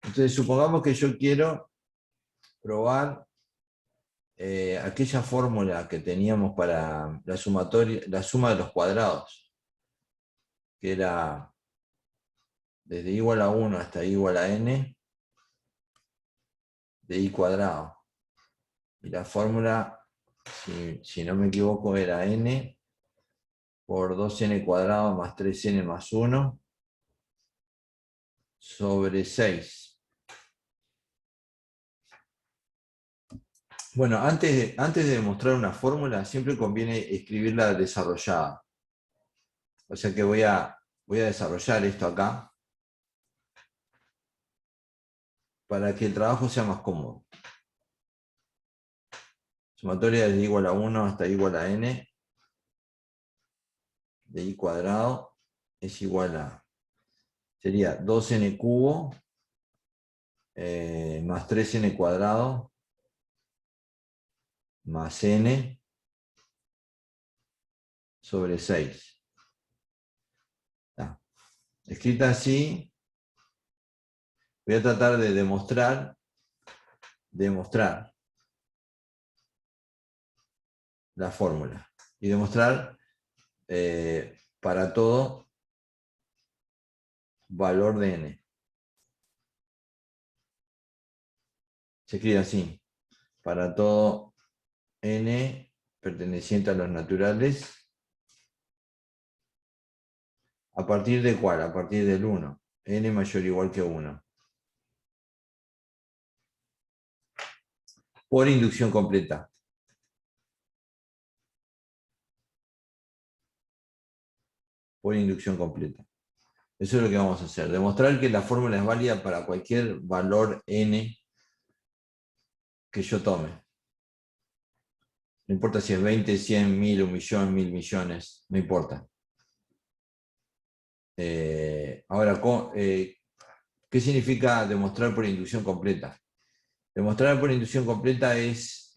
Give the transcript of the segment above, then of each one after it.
Entonces, supongamos que yo quiero probar aquella fórmula que teníamos para la sumatoria, la suma de los cuadrados, que era desde igual a 1 hasta igual a n de i cuadrado. Y la fórmula, si no me equivoco, era n por 2n cuadrado más 3n más 1 sobre 6. Bueno, antes de demostrar una fórmula, siempre conviene escribirla desarrollada. O sea que voy a desarrollar esto acá para que el trabajo sea más cómodo. Sumatoria desde igual a 1 hasta igual a n de i cuadrado es igual a, sería 2n cubo más 3n cuadrado más n sobre 6. Escrita así, voy a tratar de demostrar la fórmula y demostrar para todo valor de n. Se escribe así, para todo n perteneciente a los naturales, ¿a partir de cuál? A partir del 1, n mayor o igual que 1. Por inducción completa. Por inducción completa. Eso es lo que vamos a hacer. Demostrar que la fórmula es válida para cualquier valor n que yo tome. No importa si es 20, 100, 1000, 1.000.000, 1.000 millones, no importa. Ahora, ¿qué significa demostrar por inducción completa? Demostrar por inducción completa es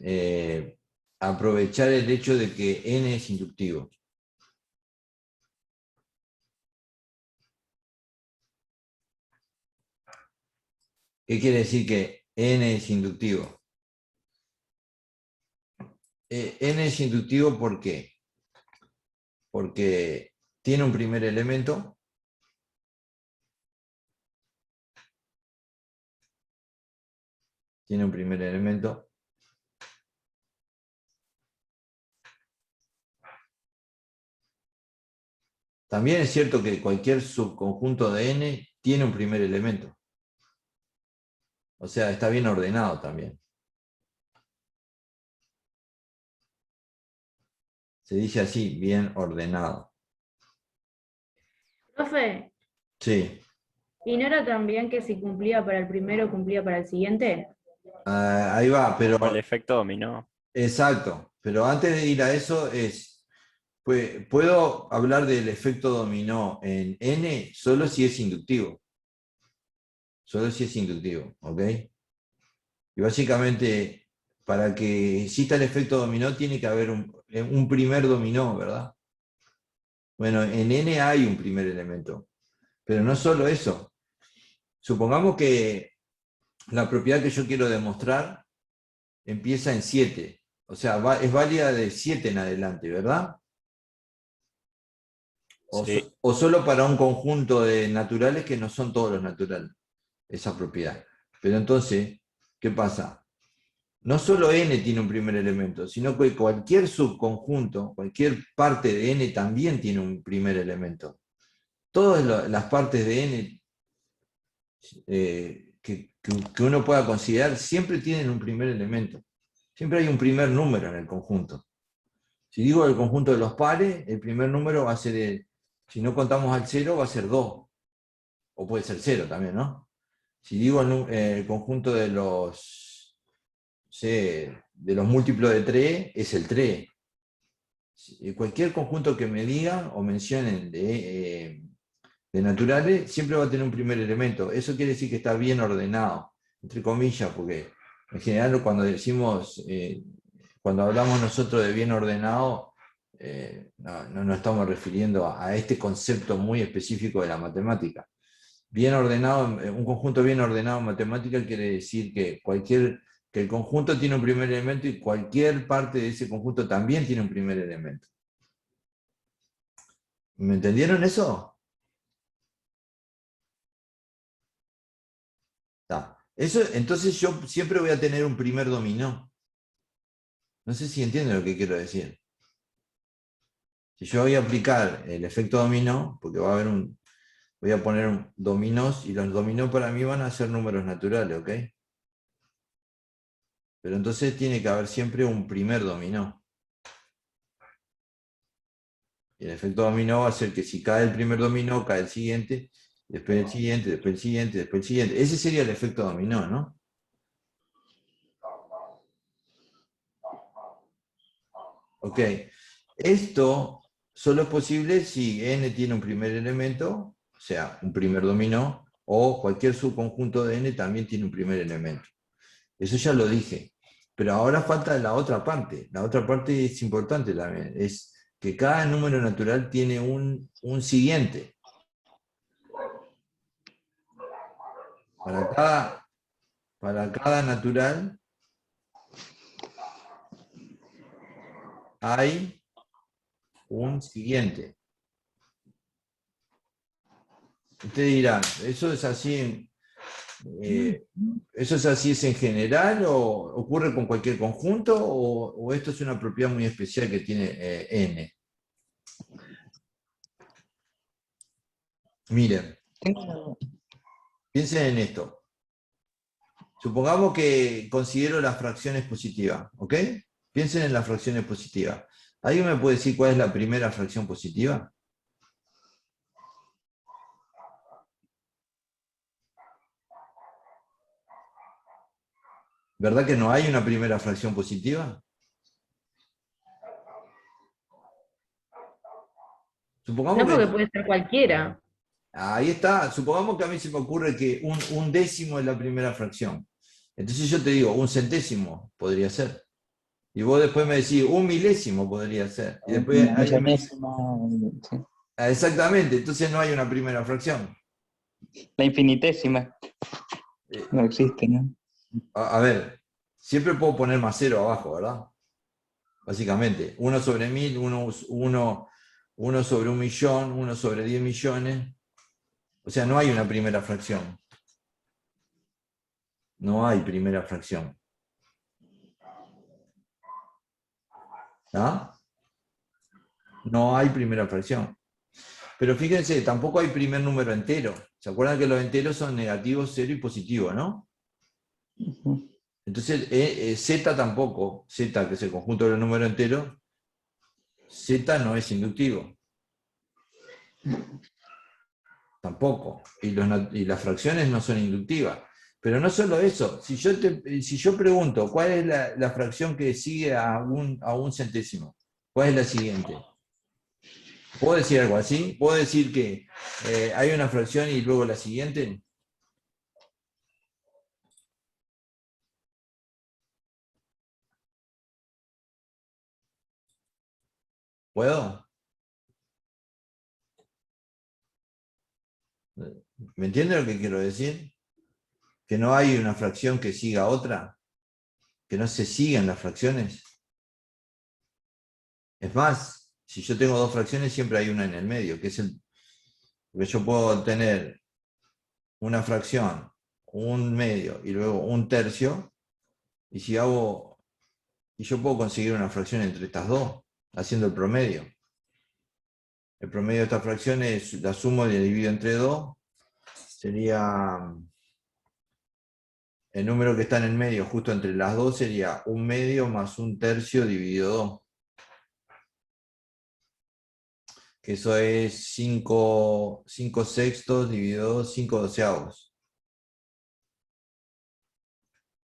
aprovechar el hecho de que n es inductivo. ¿Qué quiere decir que n es inductivo? N es inductivo ¿por qué? Porque tiene un primer elemento. Tiene un primer elemento. También es cierto que cualquier subconjunto de n tiene un primer elemento. O sea, está bien ordenado también. Se dice así, bien ordenado. Profe, Sí. ¿y no era también que si cumplía para el primero, cumplía para el siguiente? Ahí va, pero Como el efecto dominó. exacto. Pero antes de ir a eso puedo hablar del efecto dominó en n solo si es inductivo. Solo si es inductivo, ¿ok? Y básicamente, para que exista el efecto dominó, tiene que haber un primer dominó, ¿verdad? Bueno, en n hay un primer elemento. Pero no solo eso. Supongamos que la propiedad que yo quiero demostrar empieza en 7. O sea, es válida de 7 en adelante, ¿verdad? Sí. O solo para un conjunto de naturales que no son todos los naturales, esa propiedad. Pero entonces, ¿qué pasa? No solo n tiene un primer elemento, sino que cualquier subconjunto, cualquier parte de n también tiene un primer elemento. Todas las partes de n que uno pueda considerar siempre tienen un primer elemento. Siempre hay un primer número en el conjunto. Si digo el conjunto de los pares, el primer número va a ser, si no contamos al 0, va a ser 2. O puede ser 0 también, ¿no? Si digo el conjunto de los, de los múltiplos de 3, es el 3. Cualquier conjunto que me digan o mencionen de naturales, siempre va a tener un primer elemento. Eso quiere decir que está bien ordenado, entre comillas, porque en general cuando decimos, cuando hablamos nosotros de bien ordenado, no nos estamos refiriendo a este concepto muy específico de la matemática. bien ordenado, un conjunto bien ordenado en matemática quiere decir que que el conjunto tiene un primer elemento y cualquier parte de ese conjunto también tiene un primer elemento. ¿Me entendieron eso? Eso, entonces yo siempre voy a tener un primer dominó. No sé si entienden lo que quiero decir. Si yo voy a aplicar el efecto dominó, porque voy a poner dominós, y los dominó para mí van a ser números naturales, ¿ok? Pero entonces tiene que haber siempre un primer dominó. Y el efecto dominó va a ser que si cae el primer dominó, cae el siguiente, después el siguiente, después el siguiente, después el siguiente. Ese sería el efecto dominó, ¿no? Ok. Esto solo es posible si n tiene un primer elemento, o sea, un primer dominó, o cualquier subconjunto de n también tiene un primer elemento. Eso ya lo dije. Pero ahora falta la otra parte. La otra parte es importante también. Es que cada número natural tiene un siguiente. Para cada natural hay un siguiente. Ustedes dirán, ¿eso es así es en general o ocurre con cualquier conjunto o esto es una propiedad muy especial que tiene n? Miren, piensen en esto. Supongamos que considero las fracciones positivas, ¿ok? Piensen en las fracciones positivas. ¿Alguien me puede decir cuál es la primera fracción positiva? ¿Verdad que no hay una primera fracción positiva? Supongamos No, porque que puede ser cualquiera. ahí está, supongamos que a mí se me ocurre que un décimo es la primera fracción. Entonces yo te digo, un centésimo podría ser. Y vos después me decís, un milésimo podría ser. Y después Una alguien me dice, millonésima, sí. exactamente, entonces no hay una primera fracción. La infinitésima, Eh, no existe, ¿no? a ver, siempre puedo poner más cero abajo, ¿verdad? Básicamente, 1/1000, uno sobre 1.000.000, 1/10 millones. O sea, no hay una primera fracción. No hay primera fracción. ¿Ah? No hay primera fracción. Pero fíjense, tampoco hay primer número entero. ¿Se acuerdan que los enteros son negativos, cero y positivo, no? Ujú. Entonces, z tampoco, z, que es el conjunto de los números enteros, z no es inductivo. Tampoco. Y las fracciones no son inductivas. Pero no solo eso, si yo pregunto cuál es la fracción que sigue a un centésimo, ¿cuál es la siguiente? ¿Puedo decir algo así? ¿Puedo decir que hay una fracción y luego la siguiente? ¿Puedo? ¿Me entienden lo que quiero decir? Que no hay una fracción que siga a otra, que no se sigan las fracciones. Es más, si yo tengo dos fracciones, siempre hay una en el medio, que es porque yo puedo tener una fracción, un medio y luego un tercio, y y yo puedo conseguir una fracción entre estas dos, haciendo el promedio. El promedio de estas fracciones la sumo y la divido entre 2, sería el número que está en el medio, justo entre las dos, sería un medio más un tercio dividido 2. Que eso es 5 sextos dividido 2, 5 doceavos.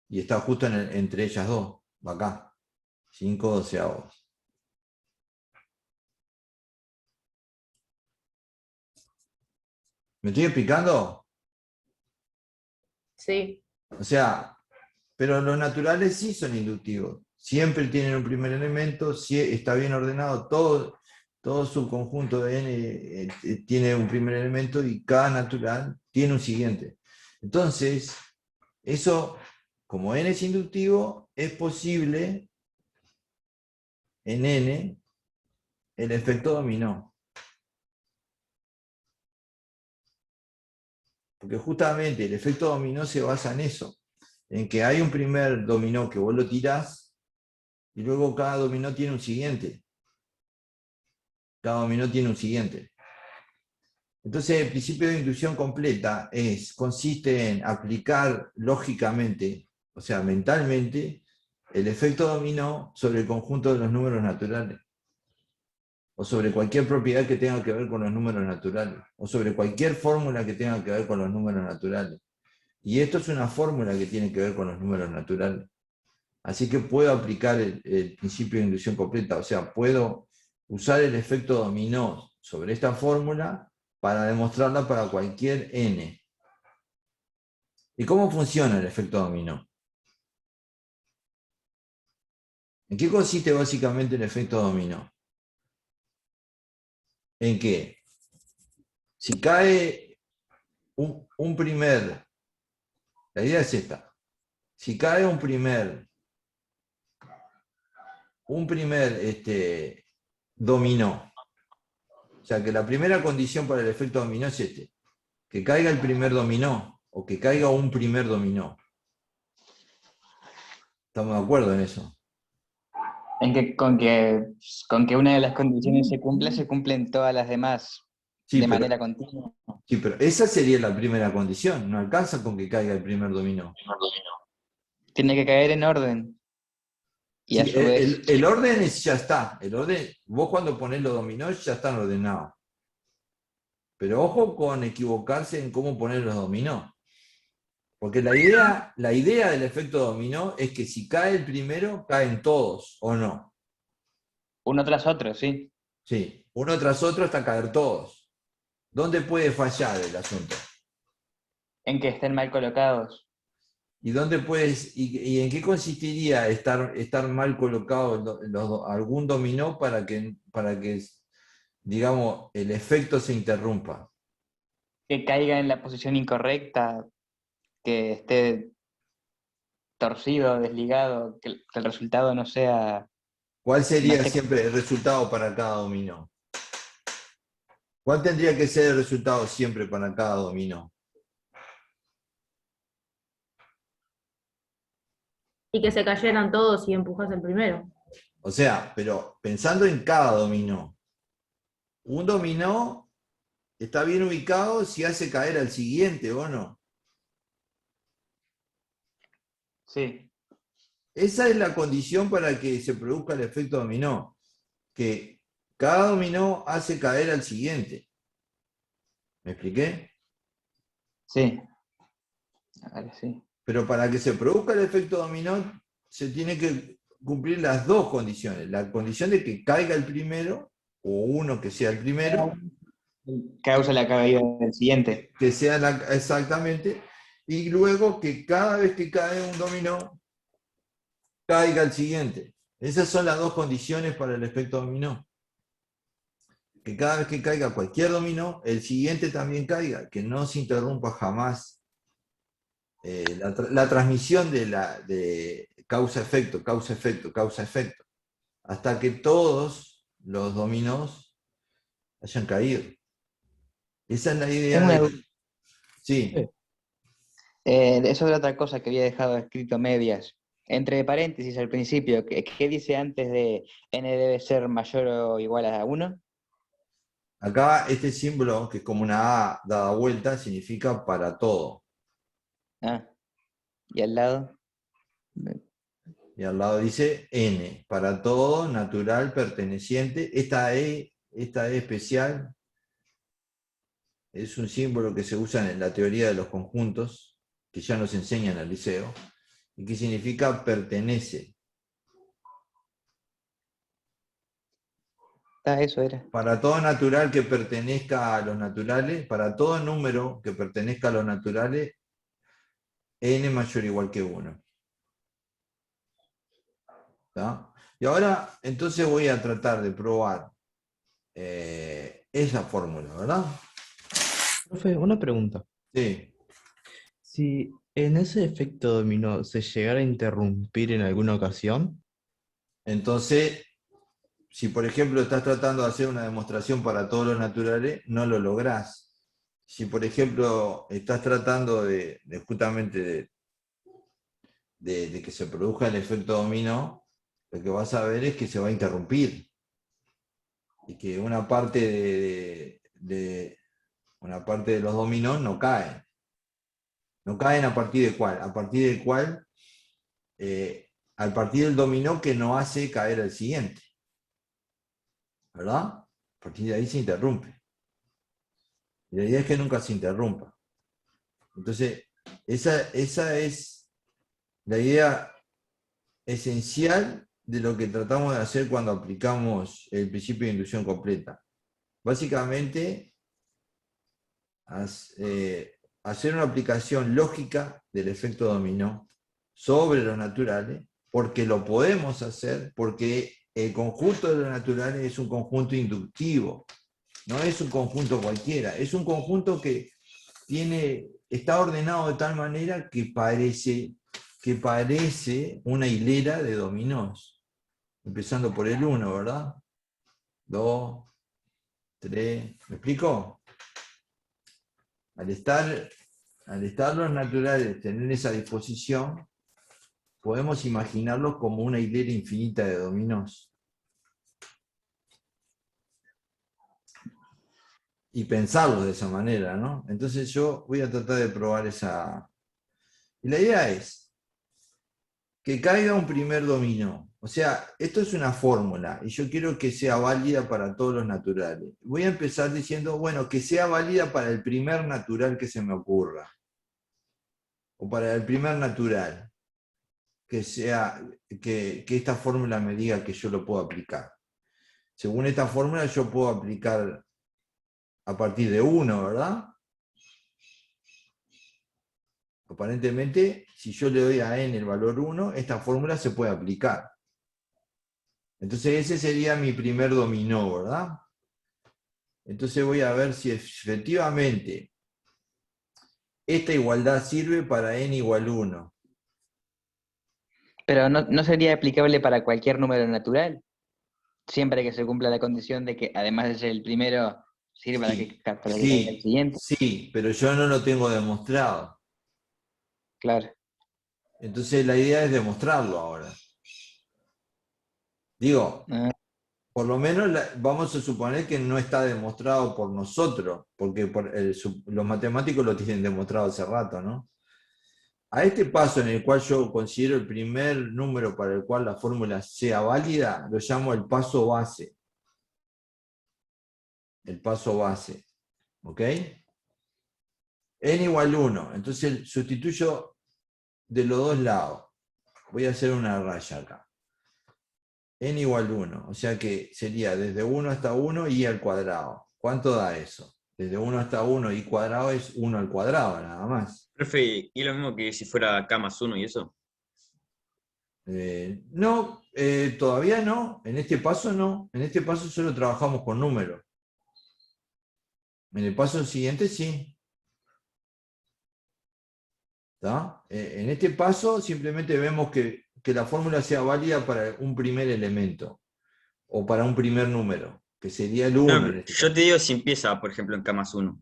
Y está justo entre ellas dos, acá, 5 doceavos. ¿Me estoy explicando? Sí. O sea, pero los naturales sí son inductivos. Siempre tienen un primer elemento, si está bien ordenado, todo. Todo subconjunto de n tiene un primer elemento y cada natural tiene un siguiente. Entonces, eso, como n es inductivo, es posible en n el efecto dominó. Porque justamente el efecto dominó se basa en eso, en que hay un primer dominó que vos lo tirás y luego cada dominó tiene un siguiente. Cada dominó tiene un siguiente. Entonces, el principio de inducción completa consiste en aplicar lógicamente, o sea, mentalmente, el efecto dominó sobre el conjunto de los números naturales, o sobre cualquier propiedad que tenga que ver con los números naturales, o sobre cualquier fórmula que tenga que ver con los números naturales. Y esto es una fórmula que tiene que ver con los números naturales. Así que puedo aplicar el principio de inducción completa, o sea, puedo usar el efecto dominó sobre esta fórmula para demostrarla para cualquier n. ¿Y cómo funciona el efecto dominó? ¿En qué consiste básicamente el efecto dominó? En que si cae un primer, la idea es esta, si cae un primer dominó, o sea que la primera condición para el efecto dominó es que caiga el primer dominó, o que caiga un primer dominó. ¿Estamos de acuerdo en eso? Con que una de las condiciones se cumpla, se cumplen todas las demás Sí, de pero, manera continua. sí, pero esa sería la primera condición. No alcanza con que caiga el primer dominó. Tiene que caer en orden. Y a Sí, su vez, el orden ya está. El orden, vos cuando ponés los dominós ya están ordenados. Pero ojo con equivocarse en cómo poner los dominó. Porque la idea del efecto dominó es que si cae el primero, caen todos, ¿o no? uno tras otro, sí. Sí, uno tras otro hasta caer todos. ¿Dónde puede fallar el asunto? En que estén mal colocados. ¿Y dónde puedes, y en qué consistiría estar mal colocado algún dominó para que, digamos, el efecto se interrumpa? Que caiga en la posición incorrecta, que esté torcido, desligado, que el resultado no sea, ¿Cuál no sería esté. siempre el resultado para cada dominó? ¿Cuál tendría que ser el resultado siempre para cada dominó? Y que se cayeran todos y empujas el primero. O sea, pero pensando en cada dominó, un dominó está bien ubicado si hace caer al siguiente o no. Sí, Esa es la condición para que se produzca el efecto dominó, que cada dominó hace caer al siguiente. ¿Me expliqué? sí. Ahora sí. Pero para que se produzca el efecto dominó, se tiene que cumplir las dos condiciones. La condición de que caiga el primero, o uno que sea el primero, Causa la caída del siguiente. que sea exactamente, y luego que cada vez que cae un dominó, caiga el siguiente. Esas son las dos condiciones para el efecto dominó. Que cada vez que caiga cualquier dominó, el siguiente también caiga, que no se interrumpa jamás la transmisión de causa-efecto, causa-efecto, causa-efecto, hasta que todos los dominós hayan caído. Esa es la idea Tengo una de... duda. Sí, Eso es otra cosa que había dejado escrito a medias. Entre paréntesis al principio, ¿qué dice antes de n debe ser mayor o igual a 1? acá este símbolo, que es como una A dada vuelta, significa para todo. Ah, y al lado. Y al lado dice N, para todo, natural, perteneciente. Esta E especial es un símbolo que se usa en la teoría de los conjuntos, que ya nos enseñan al liceo, y que significa pertenece. Ah, eso era. Para todo natural que pertenezca a los naturales, para todo número que pertenezca a los naturales, n mayor o igual que 1. ¿Tá? Y ahora entonces voy a tratar de probar esa fórmula, ¿verdad? Profe, una pregunta. Sí. Si en ese efecto dominó se llegara a interrumpir en alguna ocasión, Entonces, si por ejemplo estás tratando de hacer una demostración para todos los naturales, no lo lográs. Si por ejemplo estás tratando justamente de que se produzca el efecto dominó, lo que vas a ver es que se va a interrumpir. Y que una parte una parte de los dominós no caen. ¿No caen a partir de cuál? A partir del cual, a partir del dominó que no hace caer al siguiente. ¿Verdad? A partir de ahí se interrumpe. Y la idea es que nunca se interrumpa. Entonces, esa es la idea esencial de lo que tratamos de hacer cuando aplicamos el principio de inducción completa. Básicamente, hacer una aplicación lógica del efecto dominó sobre los naturales, porque lo podemos hacer, porque el conjunto de los naturales es un conjunto inductivo, no es un conjunto cualquiera, es un conjunto que está ordenado de tal manera que parece una hilera de dominós, empezando por el 1, ¿verdad? 2, 3, ¿me explico? Al estar los naturales, tener esa disposición, podemos imaginarlos como una hilera infinita de dominós. Y pensarlos de esa manera, ¿no? Entonces yo voy a tratar de probar esa. Y la idea es que caiga un primer dominó. O sea, esto es una fórmula y yo quiero que sea válida para todos los naturales. Voy a empezar diciendo, bueno, que sea válida para el primer natural que se me ocurra. O para el primer natural. Que esta fórmula me diga que yo lo puedo aplicar. Según esta fórmula yo puedo aplicar a partir de 1, ¿verdad? Aparentemente, si yo le doy a n el valor 1, esta fórmula se puede aplicar. Entonces ese sería mi primer dominó, ¿verdad? Entonces voy a ver si efectivamente esta igualdad sirve para n igual 1. Pero no sería aplicable para cualquier número natural, siempre que se cumpla la condición de que además de ser el primero, sirve para que caiga el siguiente. Sí, pero yo no lo tengo demostrado. Claro. Entonces la idea es demostrarlo ahora. Digo, por lo menos vamos a suponer que no está demostrado por nosotros, porque los matemáticos lo tienen demostrado hace rato, ¿no? A este paso en el cual yo considero el primer número para el cual la fórmula sea válida, lo llamo el paso base. El paso base. ¿Ok? N igual 1. Entonces sustituyo de los dos lados. Voy a hacer una raya acá. N igual 1. O sea que sería desde 1 hasta 1 y al cuadrado. ¿Cuánto da eso? Desde 1 hasta 1 y cuadrado es 1 al cuadrado, nada más. Profe, ¿y lo mismo que si fuera K más 1 y eso? No, todavía no. En este paso no. En este paso solo trabajamos con números. En el paso siguiente sí. ¿Está? En este paso simplemente vemos que la fórmula sea válida para un primer elemento o para un primer número, que sería el 1. No, yo te digo si empieza, por ejemplo, en K más 1.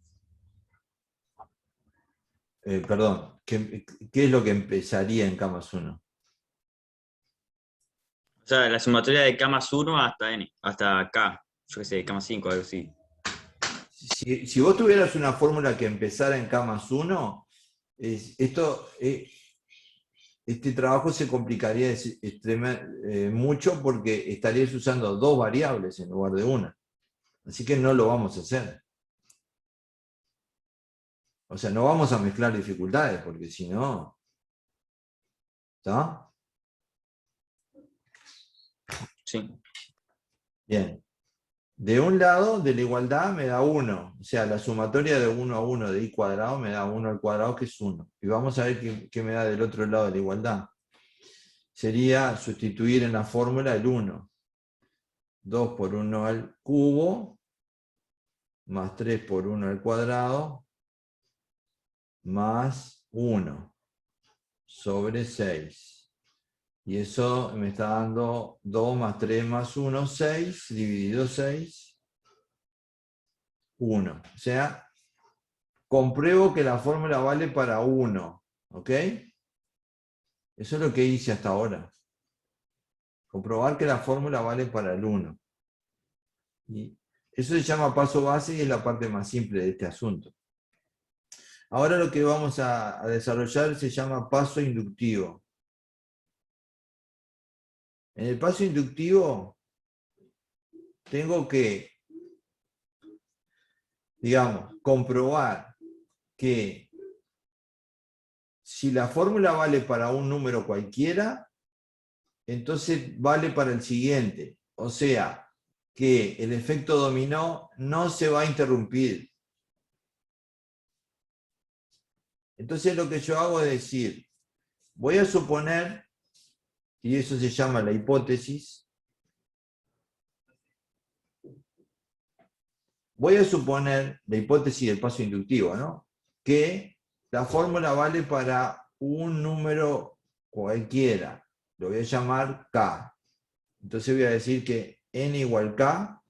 Perdón, ¿qué es lo que empezaría en K más 1? O sea, la sumatoria de K más 1 hasta N, hasta K, yo qué sé, K más 5, algo así. Si vos tuvieras una fórmula que empezara en K más 1, este trabajo se complicaría mucho porque estarías usando dos variables en lugar de una. Así que no lo vamos a hacer. O sea, no vamos a mezclar dificultades porque si no... ¿Está? Sí. Bien. De un lado de la igualdad me da 1. O sea, la sumatoria de 1 a 1 de i cuadrado me da 1 al cuadrado, que es 1. Y vamos a ver qué me da del otro lado de la igualdad. Sería sustituir en la fórmula el 1. 2 por 1 al cubo más 3 por 1 al cuadrado, más 1 sobre 6. Y eso me está dando 2 más 3 más 1, 6, dividido 6, 1. O sea, compruebo que la fórmula vale para 1. ¿Ok? Eso es lo que hice hasta ahora. Comprobar que la fórmula vale para el 1. Y eso se llama paso base y es la parte más simple de este asunto. Ahora lo que vamos a desarrollar se llama paso inductivo. En el paso inductivo tengo que, digamos, comprobar que si la fórmula vale para un número cualquiera, entonces vale para el siguiente. O sea, que el efecto dominó no se va a interrumpir. Entonces lo que yo hago es decir, voy a suponer, y eso se llama la hipótesis, voy a suponer, la hipótesis del paso inductivo, ¿no? Que la fórmula vale para un número cualquiera. Lo voy a llamar K. Entonces voy a decir que n igual K,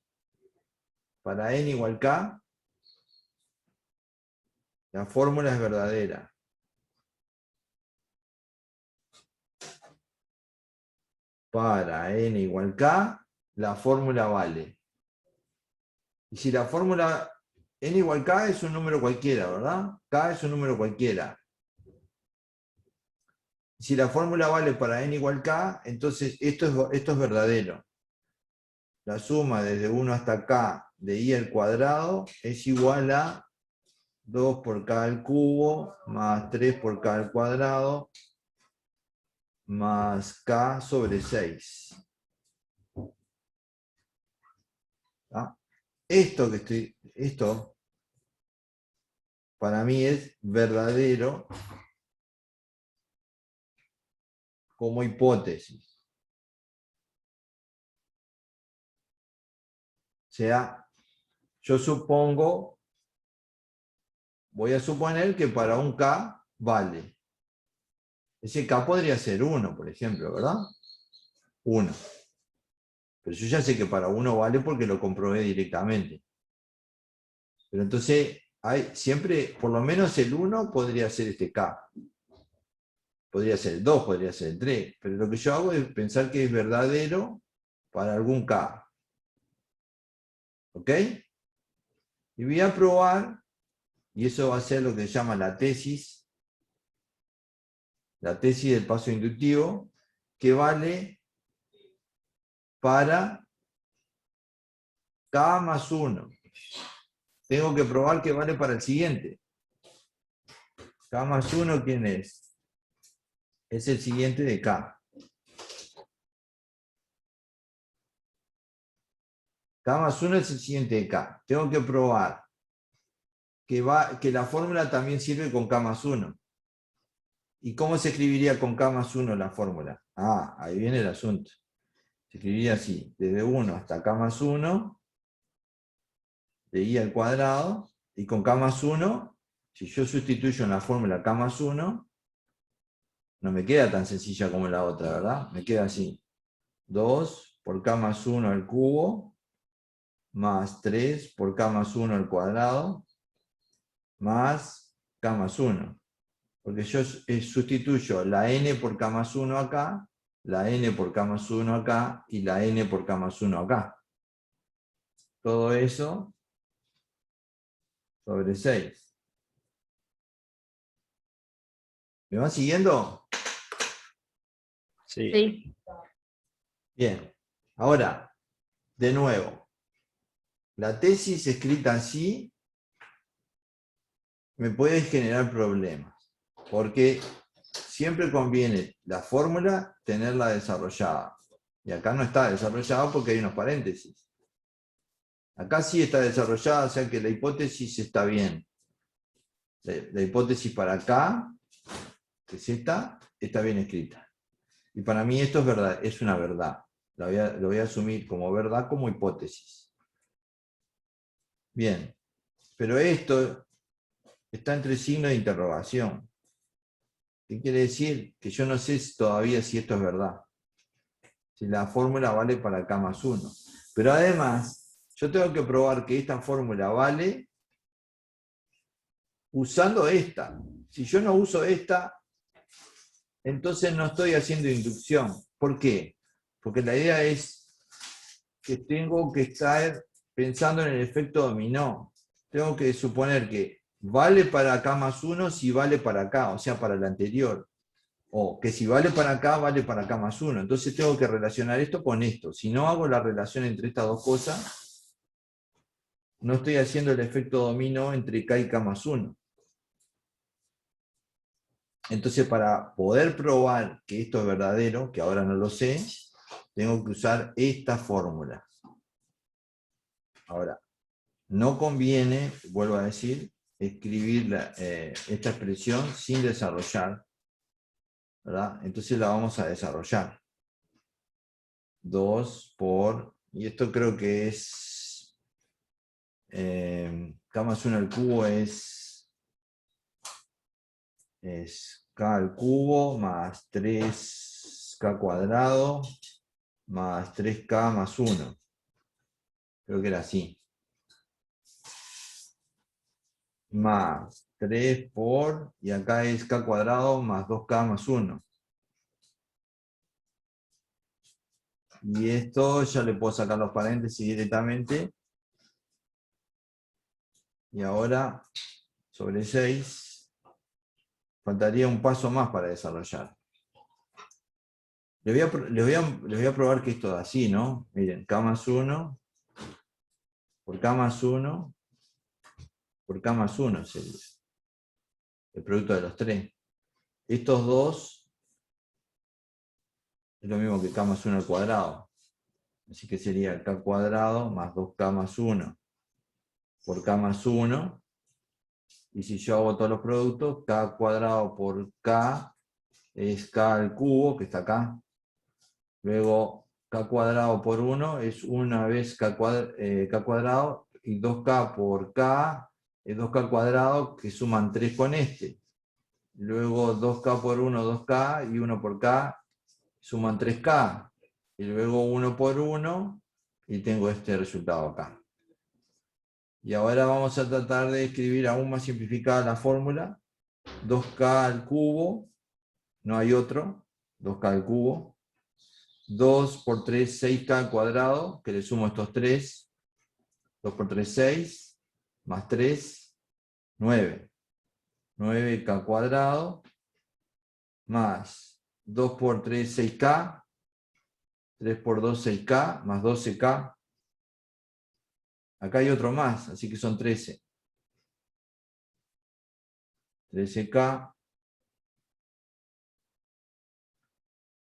para n igual K, la fórmula es verdadera. Para n igual K, la fórmula vale. Y si la fórmula n igual K es un número cualquiera, ¿verdad? K es un número cualquiera. Si la fórmula vale para n igual K, entonces esto es verdadero. La suma desde 1 hasta K de i al cuadrado es igual a 2 por K al cubo, más 3 por K al cuadrado, más K sobre 6. ¿Ah? Esto para mí es verdadero como hipótesis. O sea, yo supongo, voy a suponer que para un K vale. Ese K podría ser 1, por ejemplo, ¿verdad? 1. Pero yo ya sé que para 1 vale porque lo comprobé directamente. Pero entonces, siempre, por lo menos el 1 podría ser este K. Podría ser el 2, podría ser el 3. Pero lo que yo hago es pensar que es verdadero para algún K. ¿Ok? Y voy a probar, y eso va a ser lo que se llama la tesis del paso inductivo, que vale para K más 1. Tengo que probar que vale para el siguiente. K más 1, ¿quién es? Es el siguiente de K. K más 1 es el siguiente de K. Tengo que probar que la fórmula también sirve con K más 1. ¿Y cómo se escribiría con K más 1 la fórmula? Ah, ahí viene el asunto. Se escribiría así, desde 1 hasta K más 1, de i al cuadrado, y con K más 1, si yo sustituyo en la fórmula K más 1, no me queda tan sencilla como la otra, ¿verdad? Me queda así. 2 por K más 1 al cubo, más 3 por K más 1 al cuadrado, más K más 1. Porque yo sustituyo la n por K más 1 acá, la n por K más 1 acá, y la n por K más 1 acá. Todo eso sobre 6. ¿Me van siguiendo? Sí. Sí. Bien. Ahora, de nuevo, la tesis escrita así me puede generar problemas, porque siempre conviene la fórmula tenerla desarrollada. Y acá no está desarrollada porque hay unos paréntesis. Acá sí está desarrollada, o sea que la hipótesis está bien. La hipótesis para acá, que es esta, está bien escrita. Y para mí esto es verdad, es una verdad. Lo voy a asumir como verdad, como hipótesis. Bien. Pero esto está entre signos de interrogación. ¿Qué quiere decir? Que yo no sé todavía si esto es verdad. Si la fórmula vale para K más 1. Pero además, yo tengo que probar que esta fórmula vale usando esta. Si yo no uso esta, entonces no estoy haciendo inducción. ¿Por qué? Porque la idea es que tengo que estar pensando en el efecto dominó. Tengo que suponer que vale para K más 1 si vale para acá, o sea, para el anterior. O que si vale para acá, vale para K más 1. Entonces tengo que relacionar esto con esto. Si no hago la relación entre estas dos cosas, no estoy haciendo el efecto dominó entre K y K más 1. Entonces, para poder probar que esto es verdadero, que ahora no lo sé, tengo que usar esta fórmula. Ahora, no conviene, vuelvo a decir, escribir esta expresión sin desarrollar, ¿verdad? Entonces la vamos a desarrollar. 2 por, y esto creo que es, K más 1 al cubo es K al cubo más 3K cuadrado más 3K más 1. Creo que era así. Más 3 por, y acá es K cuadrado más 2K más 1. Y esto ya le puedo sacar los paréntesis directamente. Y ahora, sobre 6, faltaría un paso más para desarrollar. Les voy a probar que esto es así, ¿no? Miren, K más 1, por K más 1, por K más 1 es el producto de los tres. Estos dos es lo mismo que K más 1 al cuadrado. Así que sería K cuadrado más 2K más 1 por K más 1. Y si yo hago todos los productos, K cuadrado por K es K al cubo, que está acá. Luego K cuadrado por 1 es una vez K cuadrado, y 2K por K es 2K cuadrado, que suman 3 con este. Luego 2K por 1, 2K, y 1 por K suman 3K. Y luego 1 por 1, y tengo este resultado acá. Y ahora vamos a tratar de escribir aún más simplificada la fórmula. 2K al cubo, no hay otro, 2K al cubo. 2 por 3, 6K al cuadrado, que le sumo estos 3. 2 por 3, 6, más 3, 9. 9K cuadrado, más 2 por 3, 6K. 3 por 2, 6K, más 12K. Acá hay otro más, así que son 13. 13K.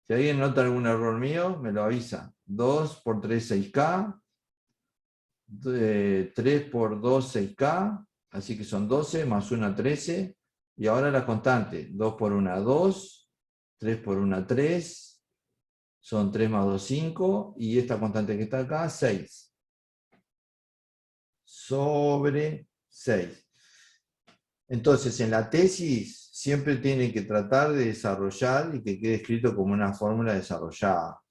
Si alguien nota algún error mío, me lo avisa. 2 por 3, 6K. 3 por 2, 6K. Así que son 12, más 1, 13. Y ahora la constante. 2 por 1, 2. 3 por 1, 3. Son 3 más 2, 5. Y esta constante que está acá, 6. Sobre 6. Entonces, en la tesis siempre tienen que tratar de desarrollar y que quede escrito como una fórmula desarrollada.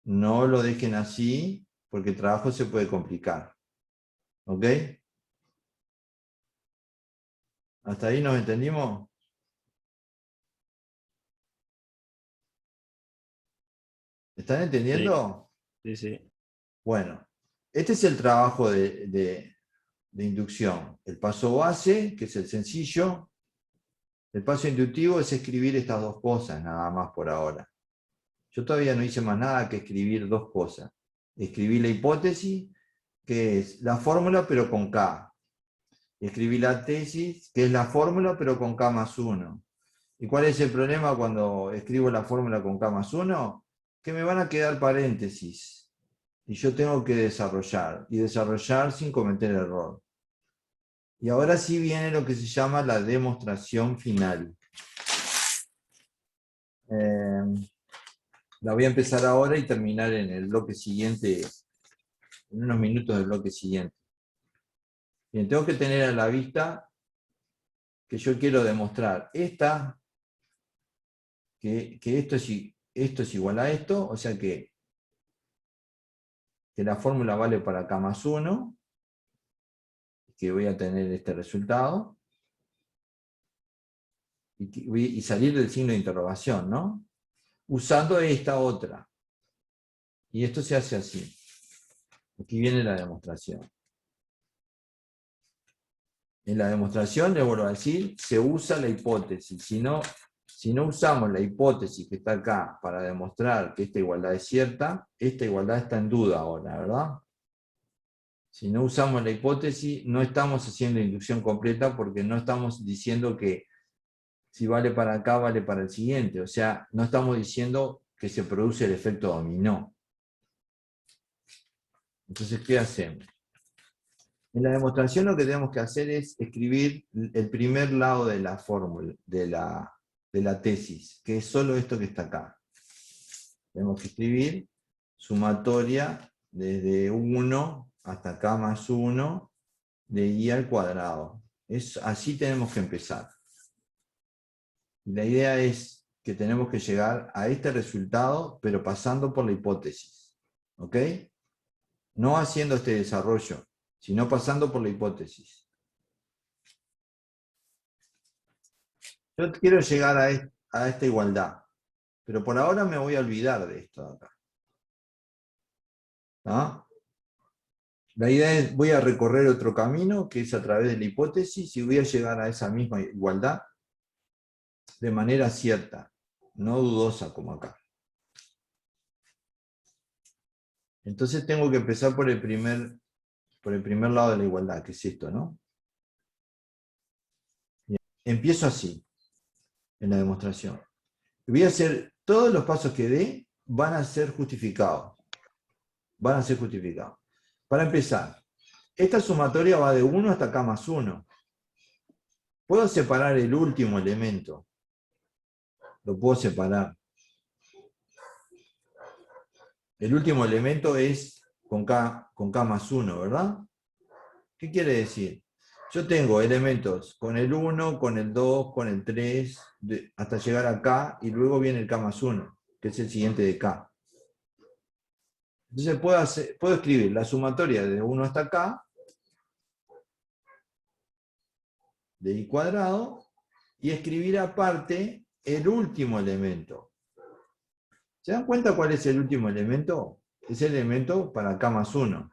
No lo dejen así, porque el trabajo se puede complicar. ¿Ok? ¿Hasta ahí nos entendimos? ¿Están entendiendo? Sí, sí. Bueno, este es el trabajo de inducción. El paso base, que es el sencillo. El paso inductivo es escribir estas dos cosas, nada más por ahora. Yo todavía no hice más nada que escribir dos cosas. Escribí la hipótesis, que es la fórmula pero con K. Escribí la tesis, que es la fórmula pero con K más 1. ¿Y cuál es el problema cuando escribo la fórmula con K más 1? Que me van a quedar paréntesis. Y yo tengo que desarrollar. Y desarrollar sin cometer error. Y ahora sí viene lo que se llama la demostración final. La voy a empezar ahora y terminar en el bloque siguiente, en unos minutos del bloque siguiente. Bien, tengo que tener a la vista que yo quiero demostrar que esto es igual a esto, o sea que la fórmula vale para K más 1, que voy a tener este resultado, y salir del signo de interrogación, ¿no? Usando esta otra. Y esto se hace así. Aquí viene la demostración. En la demostración, le vuelvo a decir, se usa la hipótesis. Si no usamos la hipótesis que está acá para demostrar que esta igualdad es cierta, esta igualdad está en duda ahora, ¿verdad? Si no usamos la hipótesis, no estamos haciendo inducción completa porque no estamos diciendo que si vale para acá, vale para el siguiente. O sea, no estamos diciendo que se produce el efecto dominó. Entonces, ¿qué hacemos? En la demostración lo que tenemos que hacer es escribir el primer lado de la fórmula, de la tesis, que es solo esto que está acá. Tenemos que escribir sumatoria desde 1 hasta k más 1 de i al cuadrado. Así tenemos que empezar. Y la idea es que tenemos que llegar a este resultado, pero pasando por la hipótesis. ¿Ok? No haciendo este desarrollo, sino pasando por la hipótesis. Yo quiero llegar a esta igualdad, pero por ahora me voy a olvidar de esto de acá. ¿Ah? La idea es, voy a recorrer otro camino, que es a través de la hipótesis, y voy a llegar a esa misma igualdad de manera cierta, no dudosa como acá. Entonces tengo que empezar por el primer lado de la igualdad, que es esto, ¿no? Bien. Empiezo así, en la demostración. Voy a hacer, todos los pasos que dé van a ser justificados. Van a ser justificados. Para empezar, esta sumatoria va de 1 hasta k más 1. Puedo separar el último elemento. Lo puedo separar. El último elemento es con k más 1, ¿verdad? ¿Qué quiere decir? Yo tengo elementos con el 1, con el 2, con el 3, hasta llegar a k, y luego viene el k más 1, que es el siguiente de k. Entonces puedo escribir la sumatoria de 1 hasta k, de i cuadrado, y escribir aparte el último elemento. ¿Se dan cuenta cuál es el último elemento? Es el elemento para k más 1.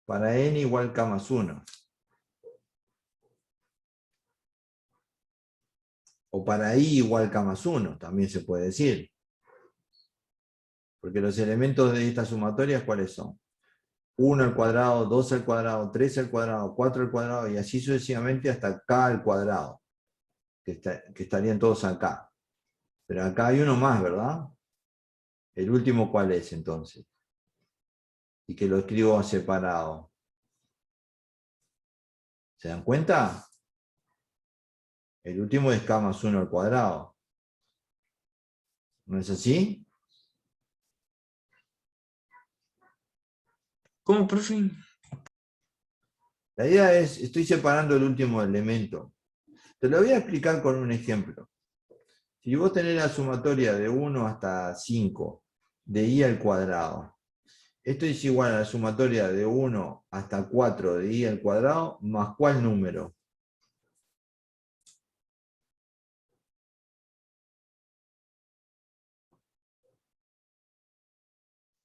Para n igual k más 1. O para i igual k más 1, también se puede decir. Porque los elementos de esta sumatoria, ¿cuáles son? 1 al cuadrado, 2 al cuadrado, 3 al cuadrado, 4 al cuadrado, y así sucesivamente hasta k al cuadrado, que estarían todos acá. Pero acá hay uno más, ¿verdad? ¿El último cuál es entonces? Y que lo escribo separado. ¿Se dan cuenta? El último es k más 1 al cuadrado. ¿No es así? ¿Cómo, profe? La idea es, estoy separando el último elemento. Te lo voy a explicar con un ejemplo. Si vos tenés la sumatoria de 1 hasta 5 de i al cuadrado, esto es igual a la sumatoria de 1 hasta 4 de i al cuadrado, más ¿cuál número?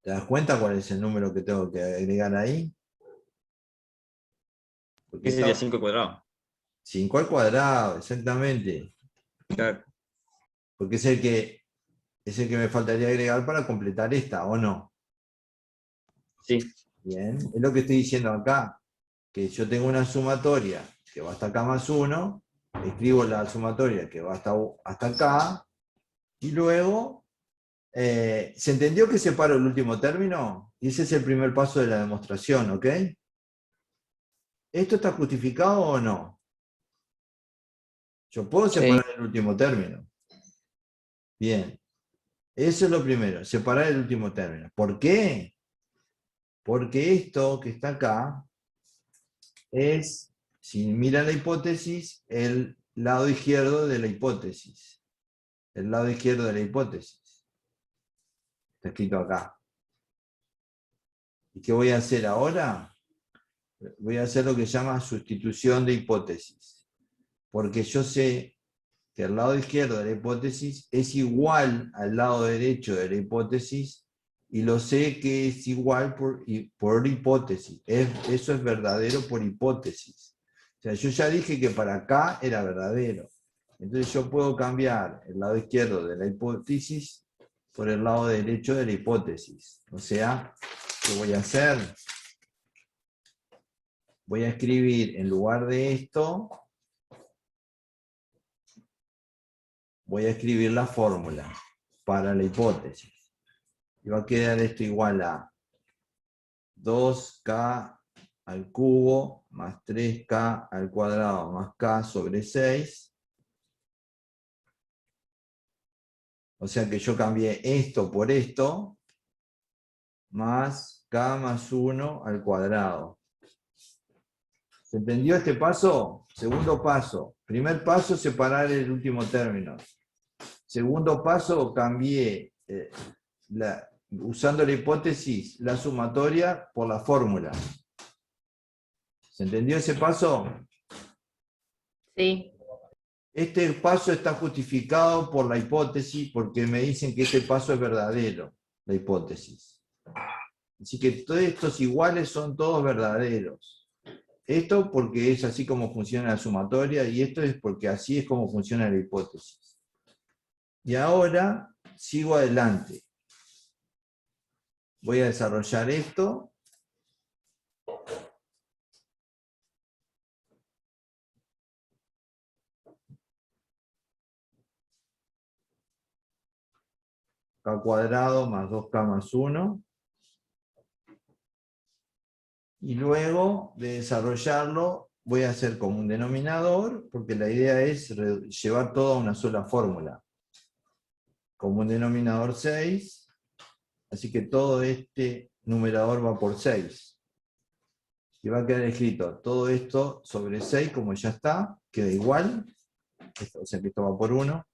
¿Te das cuenta cuál es el número que tengo que agregar ahí? ¿Qué sería 5 al cuadrado? 5 al cuadrado, exactamente. Claro. Porque es el que me faltaría agregar para completar esta, ¿o no? Sí. Bien, es lo que estoy diciendo acá. Que yo tengo una sumatoria que va hasta k más 1, escribo la sumatoria que va hasta acá, y luego, ¿se entendió que separo el último término? Y ese es el primer paso de la demostración, ¿ok? ¿Esto está justificado o no? Yo puedo separar el último término. Bien. Eso es lo primero, separar el último término. ¿Por qué? Porque esto que está acá es si miran la hipótesis, el lado izquierdo de la hipótesis. El lado izquierdo de la hipótesis. Está escrito acá. ¿Y qué voy a hacer ahora? Voy a hacer lo que se llama sustitución de hipótesis. Porque yo sé que el lado izquierdo de la hipótesis es igual al lado derecho de la hipótesis y lo sé que es igual por hipótesis. Eso es verdadero por hipótesis. O sea, yo ya dije que para acá era verdadero. Entonces yo puedo cambiar el lado izquierdo de la hipótesis por el lado derecho de la hipótesis. O sea, ¿qué voy a hacer? Voy a escribir en lugar de esto, voy a escribir la fórmula para la hipótesis. Y va a quedar esto igual a 2k al cubo más 3k al cuadrado más k sobre 6. O sea que yo cambié esto por esto, más k más 1 al cuadrado. ¿Se entendió este paso? Segundo paso. Primer paso, separar el último término. Segundo paso, cambié, usando la hipótesis, la sumatoria por la fórmula. ¿Se entendió ese paso? Sí. Este paso está justificado por la hipótesis porque me dicen que este paso es verdadero, la hipótesis. Así que todos estos iguales son todos verdaderos. Esto porque es así como funciona la sumatoria y esto es porque así es como funciona la hipótesis. Y ahora sigo adelante. Voy a desarrollar esto. K cuadrado más 2k más 1. Y luego de desarrollarlo, voy a hacer como un denominador, porque la idea es llevar todo a una sola fórmula. Como un denominador 6, así que todo este numerador va por 6. Y va a quedar escrito todo esto sobre 6, como ya está, queda igual. O sea que esto va por 1.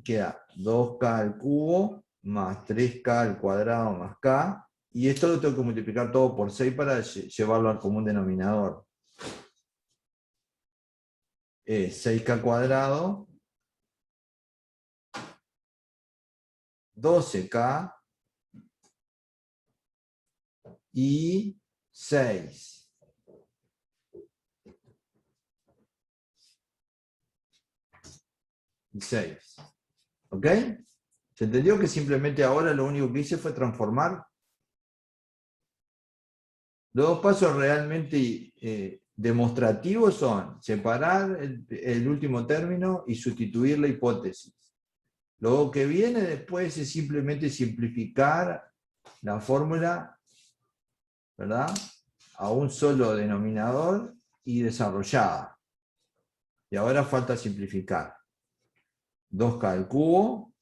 Queda 2k al cubo más 3k al cuadrado más k. Y esto lo tengo que multiplicar todo por 6 para llevarlo al común denominador. Es 6k cuadrado, 12k y 6. Y 6. ¿Ok? ¿Se entendió que simplemente ahora lo único que hice fue transformar? Los dos pasos realmente demostrativos son separar el último término y sustituir la hipótesis. Lo que viene después es simplemente simplificar la fórmula, ¿verdad?, a un solo denominador y desarrollada. Y ahora falta simplificar. 2k al cubo,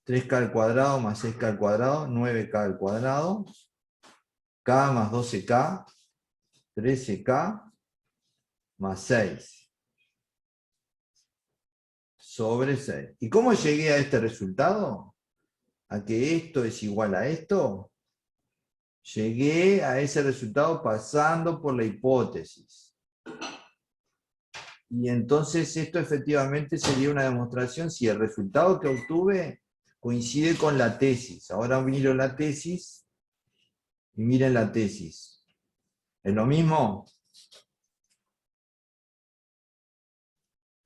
3k al cuadrado más 6k al cuadrado, 9k al cuadrado, k más 12k, 13k más 6 sobre 6. ¿Y cómo llegué a este resultado? ¿A que esto es igual a esto? Llegué a ese resultado pasando por la hipótesis. Y entonces esto efectivamente sería una demostración si el resultado que obtuve coincide con la tesis. Ahora miro la tesis y miren la tesis. ¿Es lo mismo?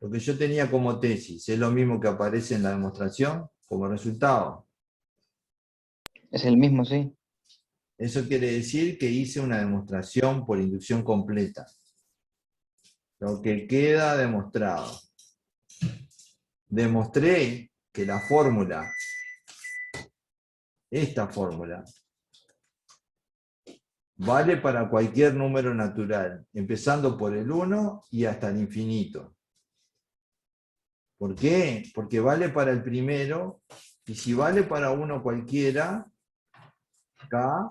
Lo que yo tenía como tesis, ¿es lo mismo que aparece en la demostración como resultado? Es el mismo, sí. Eso quiere decir que hice una demostración por inducción completa. Lo que queda demostrado. Demostré que la fórmula, esta fórmula, vale para cualquier número natural, empezando por el 1 y hasta el infinito. ¿Por qué? Porque vale para el primero, y si vale para uno cualquiera, k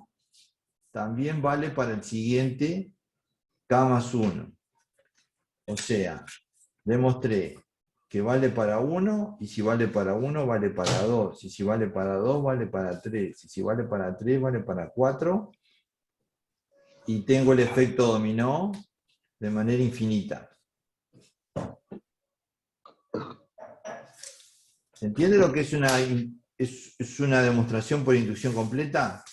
también vale para el siguiente K más 1. O sea, demostré que vale para 1, y si vale para 1, vale para 2. Y si vale para 2, vale para 3. Y si vale para 3, vale para 4. Y tengo el efecto dominó de manera infinita. ¿Se entiende lo que es una demostración por inducción completa?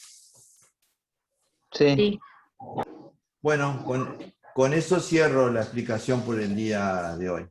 Sí. Sí. Bueno, con eso cierro la explicación por el día de hoy.